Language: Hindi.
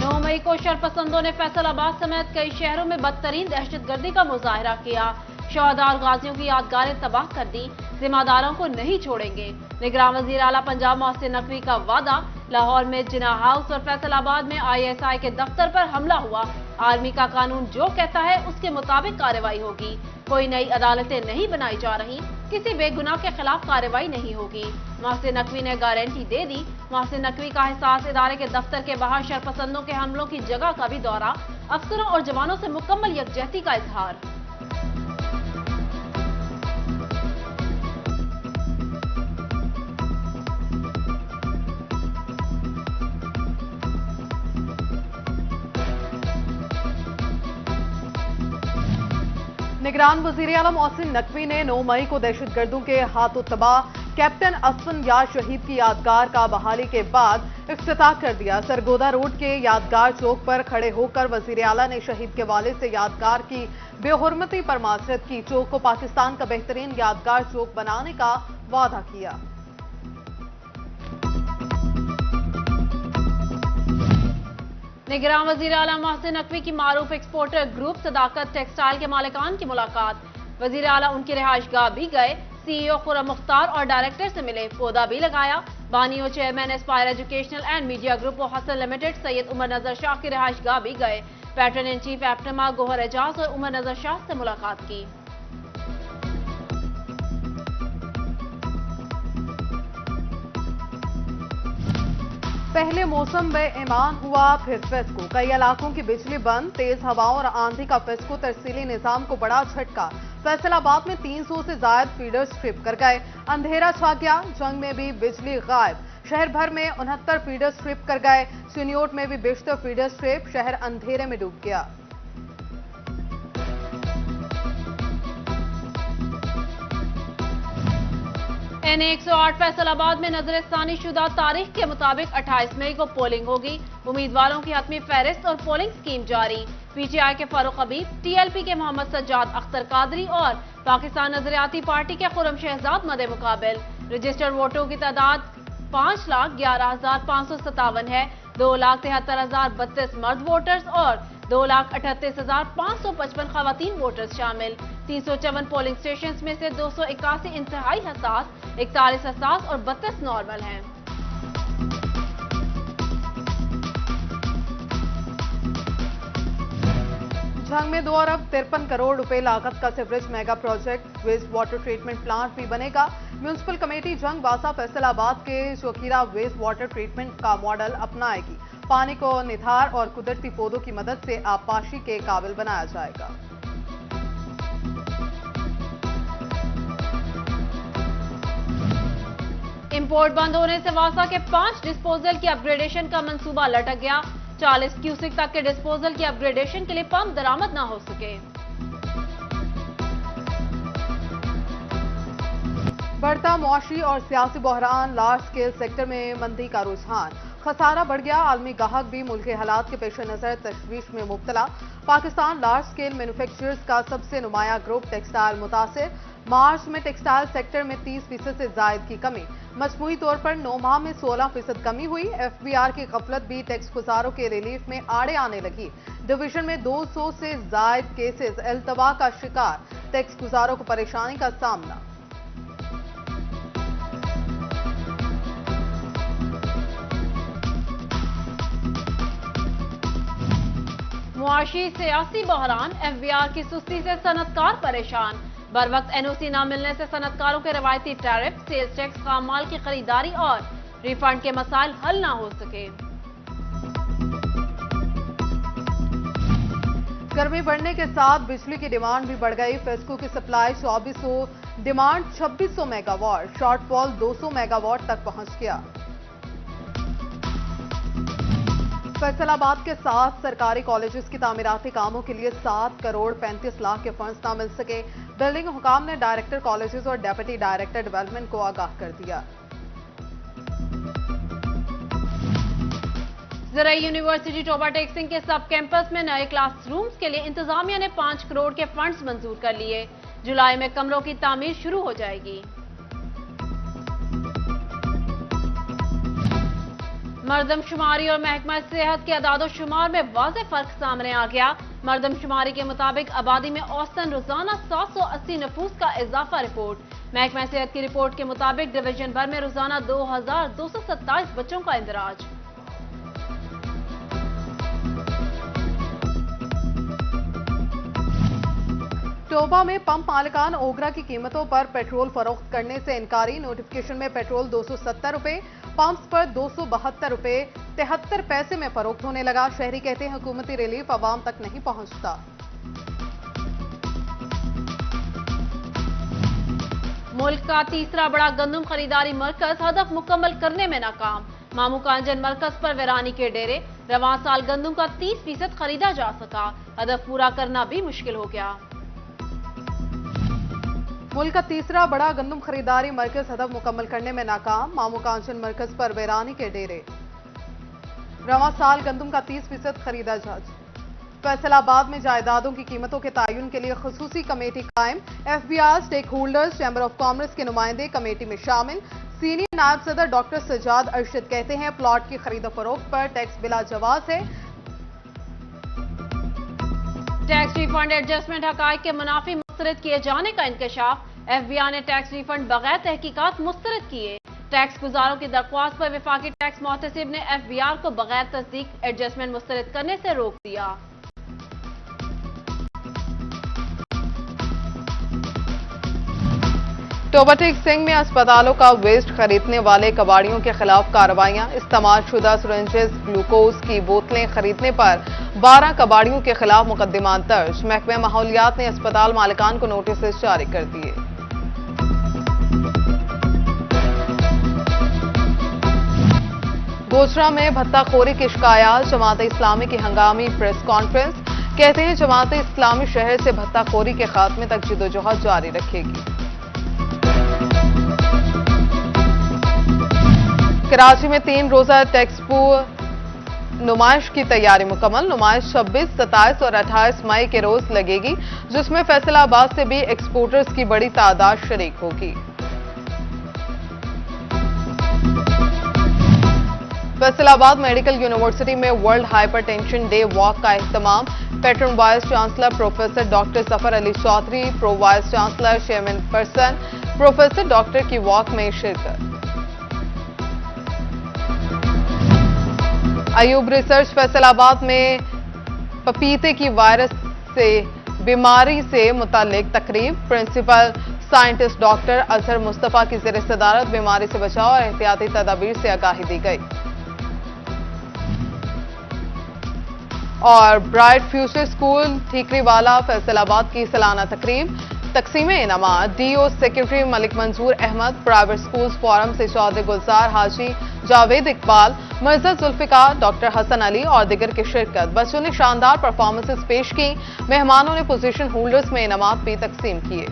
9 मई को शरपसंदों ने फैसलाबाद समेत कई शहरों में बदतरीन दहशतगर्दी का मुजाहरा किया। शहदा और गाजियों की यादगारें तबाह कर दी। जिम्मेदारों को नहीं छोड़ेंगे। निगरान वजीर आला पंजाब मोहसिन नकवी का वादा। लाहौर में जिना हाउस और फैसलाबाद में ISI के दफ्तर पर हमला हुआ। आर्मी का कानून जो कहता है उसके मुताबिक कार्रवाई होगी। कोई नई अदालतें नहीं बनाई जा रही। किसी बेगुनाह के खिलाफ कार्रवाई नहीं होगी। मोहसिन नकवी ने गारंटी दे दी। मोहसिन नकवी का एहसास इदारे के दफ्तर के बाहर शरपसंदों के हमलों की जगह का भी दौरा। अफसरों और जवानों से मुकम्मल यकजहती का इजहार। निगरान वजीर आला मोहसिन नकवी ने 9 मई को दहशतगर्दों के हाथों तबाह कैप्टन असफन यार शहीद की यादगार का बहाली के बाद इफ्तिताह कर दिया। सरगोदा रोड के यादगार चौक पर खड़े होकर वजीर आला ने शहीद के वाले से यादगार की बेहुरमती पर माजरत की। चौक को पाकिस्तान का बेहतरीन यादगार चौक बनाने का वादा किया। निगरान वजीर आला मोहसिन नकवी की मारूफ एक्सपोर्टर ग्रुप सदाकत टेक्सटाइल के मालिकान की मुलाकात। वजीर आला उनकी रिहाइशगाह भी गए। CEO खुर्रम मुख्तार और डायरेक्टर से मिले। पौधा भी लगाया। बानी और chairman Aspire educational and media group और हसन लिमिटेड सैयद उमर नजर शाह की रिहाइशगाह भी गए। Patron in chief APTMA Gohar Ejaz और उमर नजर शाह से मुलाकात की। पहले मौसम में ईमान हुआ फिर फेस्को। कई इलाकों की बिजली बंद। तेज हवाओं और आंधी का फेस्को तरसीली निजाम को बड़ा झटका। फैसलाबाद में 300 से ज्यादा फीडर्स ट्रिप कर गए। अंधेरा छा गया। जंग में भी बिजली गायब। शहर भर में 69 फीडर्स ट्रिप कर गए। चिन्योट में भी बेशतर फीडर्स ट्रिप। शहर अंधेरे में डूब गया। NA 108 फैसलाबाद में नजरसानी शुदा तारीख के मुताबिक 28 मई को पोलिंग होगी। उम्मीदवारों की हतमी फहरिस्त और पोलिंग स्कीम जारी। PTI के फारूक हबीब, TLP के मोहम्मद सज्जाद अख्तर कादरी और पाकिस्तान नजरियाती पार्टी के खुर्रम शहजाद मदे मुकाबिल। रजिस्टर्ड वोटों की तादाद 5,11,557 है। 2,73,032 मर्द वोटर्स और 2,38,555 खवातीन वोटर्स शामिल। 354 पोलिंग स्टेशन में से 281 इंतहाई हसास, 41 हसास और 32 नॉर्मल हैं। झंग में 2 अरब 53 करोड़ रुपए लागत का sewerage mega project waste water treatment plant भी बनेगा। म्यूनिसिपल कमेटी जंग बासा फैसलाबाद के शोखीरा वेस्ट वाटर ट्रीटमेंट का मॉडल अपनाएगी। पानी को निथार और कुदरती पौधों की मदद से आबपाशी के काबिल बनाया जाएगा। इंपोर्ट बंद होने से वासा के 5 डिस्पोजल की अपग्रेडेशन का मंसूबा लटक गया। 40 क्यूसिक तक के डिस्पोजल की अपग्रेडेशन के लिए पंप दरामद न हो सके। बढ़ता मुआशी और सियासी बहरान। लार्ज स्केल सेक्टर में मंदी का रुझान। खसारा बढ़ गया। आलमी गाहक भी मुल्क के हालात के पेश नजर तशवीश में मुब्तला। पाकिस्तान लार्ज स्केल मैन्युफैक्चरर्स का सबसे नुमाया ग्रुप टेक्सटाइल मुतासिर। मार्च में टेक्सटाइल सेक्टर में 30% से जायद की कमी। मजमूई तौर पर 9 माह में 16% कमी हुई। FBR की गफलत भी टैक्स गुजारों के रिलीफ में आड़े आने लगी। डिवीजन में 200 से जायद केसेस अल्तवा का शिकार। टैक्स गुजारों को परेशानी का सामना। मुआशी सियासी बहरान। FBR की सुस्ती से सनतकार परेशान। बर वक्त NOC न मिलने से सनतकारों के रवायती टैरिफ, सेल्स टैक्स, खाम माल की खरीदारी और रिफंड के मसाइल हल न हो सके। गर्मी बढ़ने के साथ बिजली की डिमांड भी बढ़ गई। फेस्को की supply 2400, demand 2600 megawatt. Shortfall 200 megawatt तक पहुंच गया। फैसलाबाद के 7 सरकारी कॉलेजेस की तामीराती कामों के लिए 7 करोड़ 35 लाख के फंड्स न मिल सके। बिल्डिंग हुकाम ने डायरेक्टर कॉलेजेस और डेप्यूटी डायरेक्टर डेवलपमेंट को आगाह कर दिया। ज़राई यूनिवर्सिटी टोबा टेक्सिंग के सब कैंपस में नए क्लासरूम्स के लिए इंतजामिया ने 5 करोड़ के फंड्स मंजूर कर लिए। जुलाई में कमरों की तामीर शुरू हो जाएगी। मरदमशुमारी और महकमा सेहत के अदादोशुमार में वाज़ेह फर्क सामने आ गया। मरदमशुमारी के मुताबिक आबादी में औसतन रोजाना 780 नफूस का इजाफा रिपोर्ट। महकमा सेहत की रिपोर्ट के मुताबिक डिवीजन भर में रोजाना 2227 बच्चों का इंदराज। टोबा में पंप मालिकान ओगरा की कीमतों पर पेट्रोल फरोख्त करने से इनकारी। नोटिफिकेशन में पेट्रोल 270 रुपए, पंप्स पर 272 रुपए 73 पैसे में फरोख्त होने लगा। शहरी कहते हैं हुकूमती रिलीफ आवाम तक नहीं पहुंचता। मुल्क का तीसरा बड़ा गंदम खरीदारी मरकज हदफ मुकम्मल करने में नाकाम। मामू कांजन मरकज पर वैरानी के डेरे। रवां साल गंदम का 30% खरीदा जा सका, हदफ पूरा करना भी मुश्किल हो गया। मुल्क का तीसरा बड़ा गंदम खरीदारी मरकज हदफ मुकम्मल करने में नाकाम। मामू कांचन मरकज पर वैरानी के डेरे। रवां साल गंदम का 30% खरीदा जा। फैसलाबाद में जायदादों की कीमतों के तयन के लिए खुसूसी कमेटी कायम। FBR, stakeholders, chamber of commerce के नुमाइंदे कमेटी में शामिल। सीनियर नायब सदर डॉक्टर सजाद अरशद कहते हैं प्लॉट की खरीदो फरोख्त पर टैक्स बिला जवाज है। टैक्स रिफंड एडजस्टमेंट हकाइक के मुनाफी मुस्तरद किए जाने का इंकशाफ। एफबीआर ने टैक्स रिफंड बगैर तहकीकात मुस्तरद किए। टैक्स गुजारों की दरख्वास्त पर विफाकी टैक्स मोहतसिब ने एफबीआर को बगैर तस्दीक एडजस्टमेंट मुस्तरद करने से रोक दिया। टोबा टेक सिंह में अस्पतालों का वेस्ट खरीदने वाले कबाड़ियों के खिलाफ कार्रवाइयां। इस्तेमालशुदा सिरिंजेस, ग्लूकोज की बोतलें खरीदने पर 12 कबाड़ियों के खिलाफ मुकदमा दर्ज। महकमा माहौलियात ने अस्पताल मालिकान को नोटिस जारी कर दिए। गोचरा में भत्ताखोरी की शिकायत। जमात इस्लामी की हंगामी प्रेस कॉन्फ्रेंस। कहते हैं जमात इस्लामी शहर से भत्ताखोरी के खात्मे तक जिदोजहद जारी रखेगी। कराची में 3 रोजा टेक्सपो नुमाइश की तैयारी मुकम्मल। नुमाइश 26, 27 और 28 मई के रोज लगेगी, जिसमें फैसलाबाद से भी एक्सपोर्टर्स की बड़ी तादाद शरीक होगी। फैसलाबाद मेडिकल यूनिवर्सिटी में वर्ल्ड हाइपरटेंशन डे वॉक का एहतमाम। Patron vice chancellor professor doctor Zafar Ali Chaudhry, pro vice chancellor chairman person professor doctor की वॉक में शिरकत। अयूब रिसर्च फैसलाबाद में पपीते की वायरस से बीमारी से मुतालिक तकरीब। Principal scientist doctor Azhar Mustafa की ज़ेर सदारत बीमारी से बचाव और एहतियाती तदाबीर से आगाही दी गई। और bright future school Thikriwala Faisalabad की सालाना तकरीब। तकसीम इनामात। डीओ सेक्रेटरी मलिक मंजूर अहमद, प्राइवेट स्कूल्स फोरम से चौधरी गुलजार हाजी, जावेद इकबाल, मिर्जा जुल्फिकार, डॉक्टर हसन अली और दिगर की शिरकत। बच्चों ने शानदार परफॉर्मेंसेस पेश की। मेहमानों ने पोजीशन होल्डर्स में इनामात भी तकसीम किए।